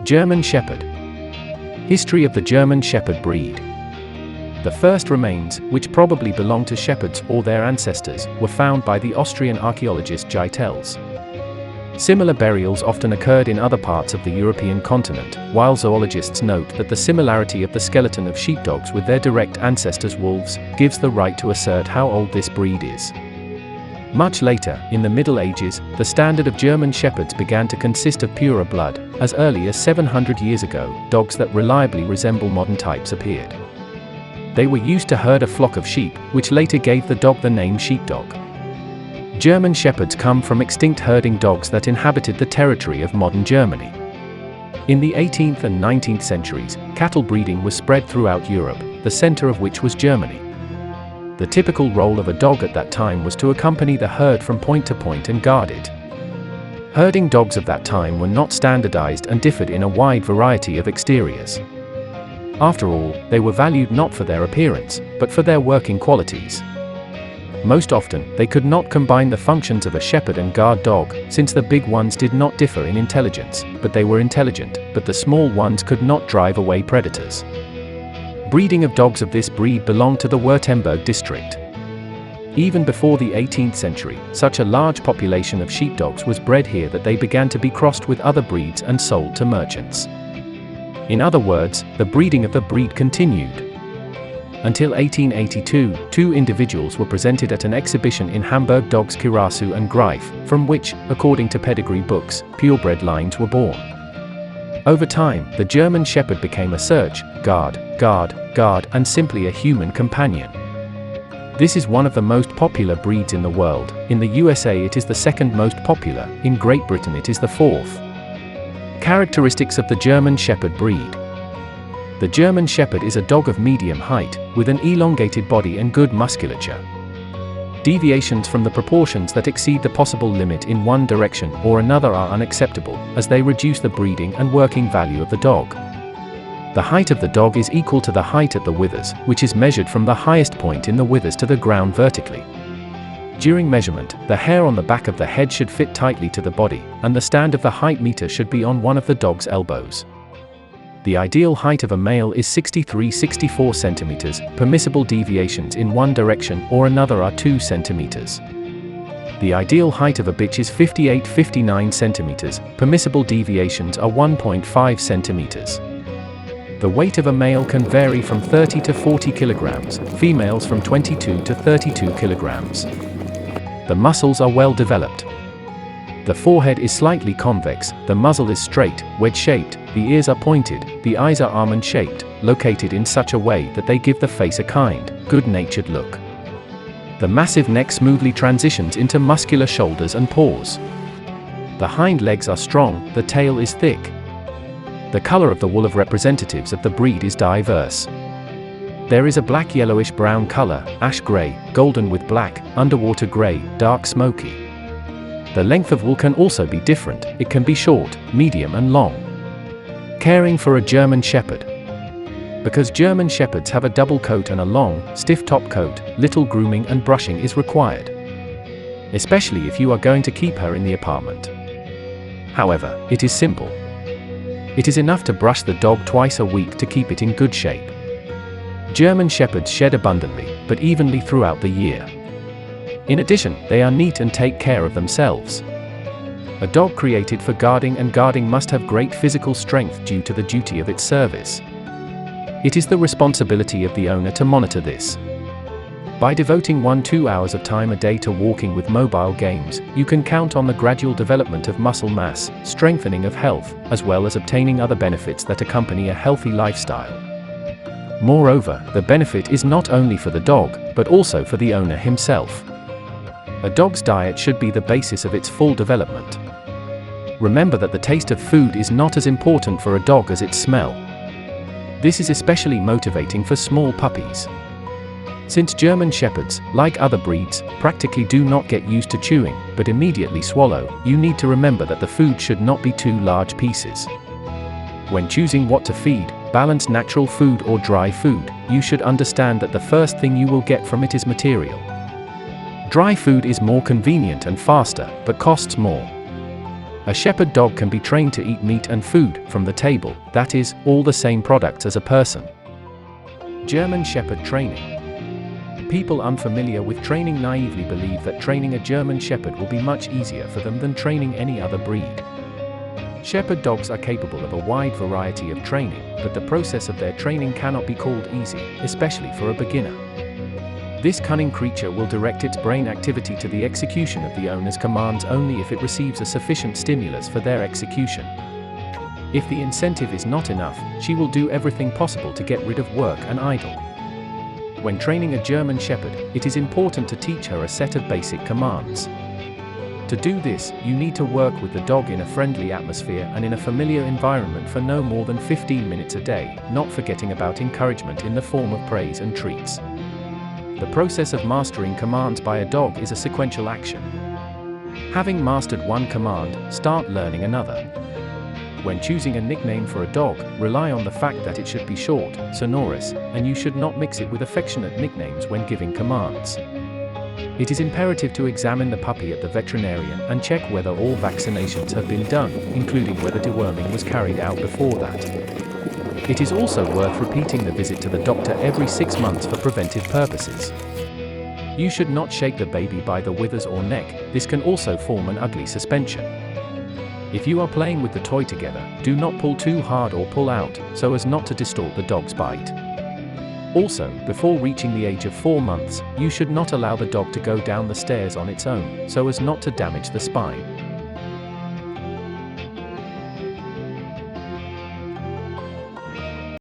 German Shepherd. History of the German Shepherd breed. The first remains, which probably belonged to shepherds or their ancestors, were found by the Austrian archaeologist Gitels. Similar burials often occurred in other parts of the European continent, while zoologists note that the similarity of the skeleton of sheepdogs with their direct ancestors wolves gives the right to assert how old this breed is. Much later, in the Middle Ages, the standard of German shepherds began to consist of purer blood. As early as 700 years ago, dogs that reliably resemble modern types appeared. They were used to herd a flock of sheep, which later gave the dog the name sheepdog. German shepherds come from extinct herding dogs that inhabited the territory of modern Germany. In the 18th and 19th centuries, cattle breeding was spread throughout Europe, the center of which was Germany. The typical role of a dog at that time was to accompany the herd from point to point and guard it. Herding dogs of that time were not standardized and differed in a wide variety of exteriors. After all, they were valued not for their appearance, but for their working qualities. Most often, they could not combine the functions of a shepherd and guard dog, since the big ones did not differ in intelligence, but they were intelligent, but the small ones could not drive away predators. Breeding of dogs of this breed belonged to the Württemberg district. Even before the 18th century, such a large population of sheepdogs was bred here that they began to be crossed with other breeds and sold to merchants. In other words, the breeding of the breed continued. Until 1882, two individuals were presented at an exhibition in Hamburg, dogs Kirasu and Greif, from which, according to pedigree books, purebred lines were born. Over time, the German Shepherd became a search, guard, and simply a human companion. This is one of the most popular breeds in the world. In the USA it is the second most popular, in Great Britain it is the fourth. Characteristics of the German Shepherd breed. The German Shepherd is a dog of medium height, with an elongated body and good musculature. Deviations from the proportions that exceed the possible limit in one direction or another are unacceptable, as they reduce the breeding and working value of the dog. The height of the dog is equal to the height at the withers, which is measured from the highest point in the withers to the ground vertically. During measurement, the hair on the back of the head should fit tightly to the body, and the stand of the height meter should be on one of the dog's elbows. The ideal height of a male is 63-64 centimeters, permissible deviations in one direction or another are 2 centimeters. The ideal height of a bitch is 58-59 centimeters, permissible deviations are 1.5 centimeters. The weight of a male can vary from 30 to 40 kilograms, females from 22 to 32 kilograms. The muscles are well developed. The forehead is slightly convex, the muzzle is straight, wedge-shaped, the ears are pointed, the eyes are almond-shaped, located in such a way that they give the face a kind, good-natured look. The massive neck smoothly transitions into muscular shoulders and paws. The hind legs are strong, the tail is thick. The color of the wool of representatives of the breed is diverse. There is a black yellowish-brown color, ash-gray, golden with black, underwater gray, dark smoky. The length of wool can also be different, it can be short, medium and long. Caring for a German Shepherd. Because German Shepherds have a double coat and a long, stiff top coat, little grooming and brushing is required. Especially if you are going to keep her in the apartment. However, it is simple. It is enough to brush the dog twice a week to keep it in good shape. German Shepherds shed abundantly, but evenly throughout the year. In addition, they are neat and take care of themselves. A dog created for guarding and guarding must have great physical strength due to the duty of its service. It is the responsibility of the owner to monitor this. By devoting 1-2 hours of time a day to walking with mobile games, you can count on the gradual development of muscle mass, strengthening of health, as well as obtaining other benefits that accompany a healthy lifestyle. Moreover, the benefit is not only for the dog, but also for the owner himself. A dog's diet should be the basis of its full development. Remember that the taste of food is not as important for a dog as its smell. This is especially motivating for small puppies. Since German Shepherds, like other breeds, practically do not get used to chewing, but immediately swallow, you need to remember that the food should not be too large pieces. When choosing what to feed, balance natural food or dry food, you should understand that the first thing you will get from it is material. Dry food is more convenient and faster, but costs more. A shepherd dog can be trained to eat meat and food from the table, that is, all the same products as a person. German Shepherd training. People unfamiliar with training naively believe that training a German Shepherd will be much easier for them than training any other breed. Shepherd dogs are capable of a wide variety of training, but the process of their training cannot be called easy, especially for a beginner. This cunning creature will direct its brain activity to the execution of the owner's commands only if it receives a sufficient stimulus for their execution. If the incentive is not enough, she will do everything possible to get rid of work and idle. When training a German Shepherd, it is important to teach her a set of basic commands. To do this, you need to work with the dog in a friendly atmosphere and in a familiar environment for no more than 15 minutes a day, not forgetting about encouragement in the form of praise and treats. The process of mastering commands by a dog is a sequential action. Having mastered one command, start learning another. When choosing a nickname for a dog, rely on the fact that it should be short, sonorous, and you should not mix it with affectionate nicknames when giving commands. It is imperative to examine the puppy at the veterinarian and check whether all vaccinations have been done, including whether deworming was carried out before that. It is also worth repeating the visit to the doctor every 6 months for preventive purposes. You should not shake the baby by the withers or neck, this can also form an ugly suspension. If you are playing with the toy together, do not pull too hard or pull out, so as not to distort the dog's bite. Also, before reaching the age of 4 months, you should not allow the dog to go down the stairs on its own, so as not to damage the spine.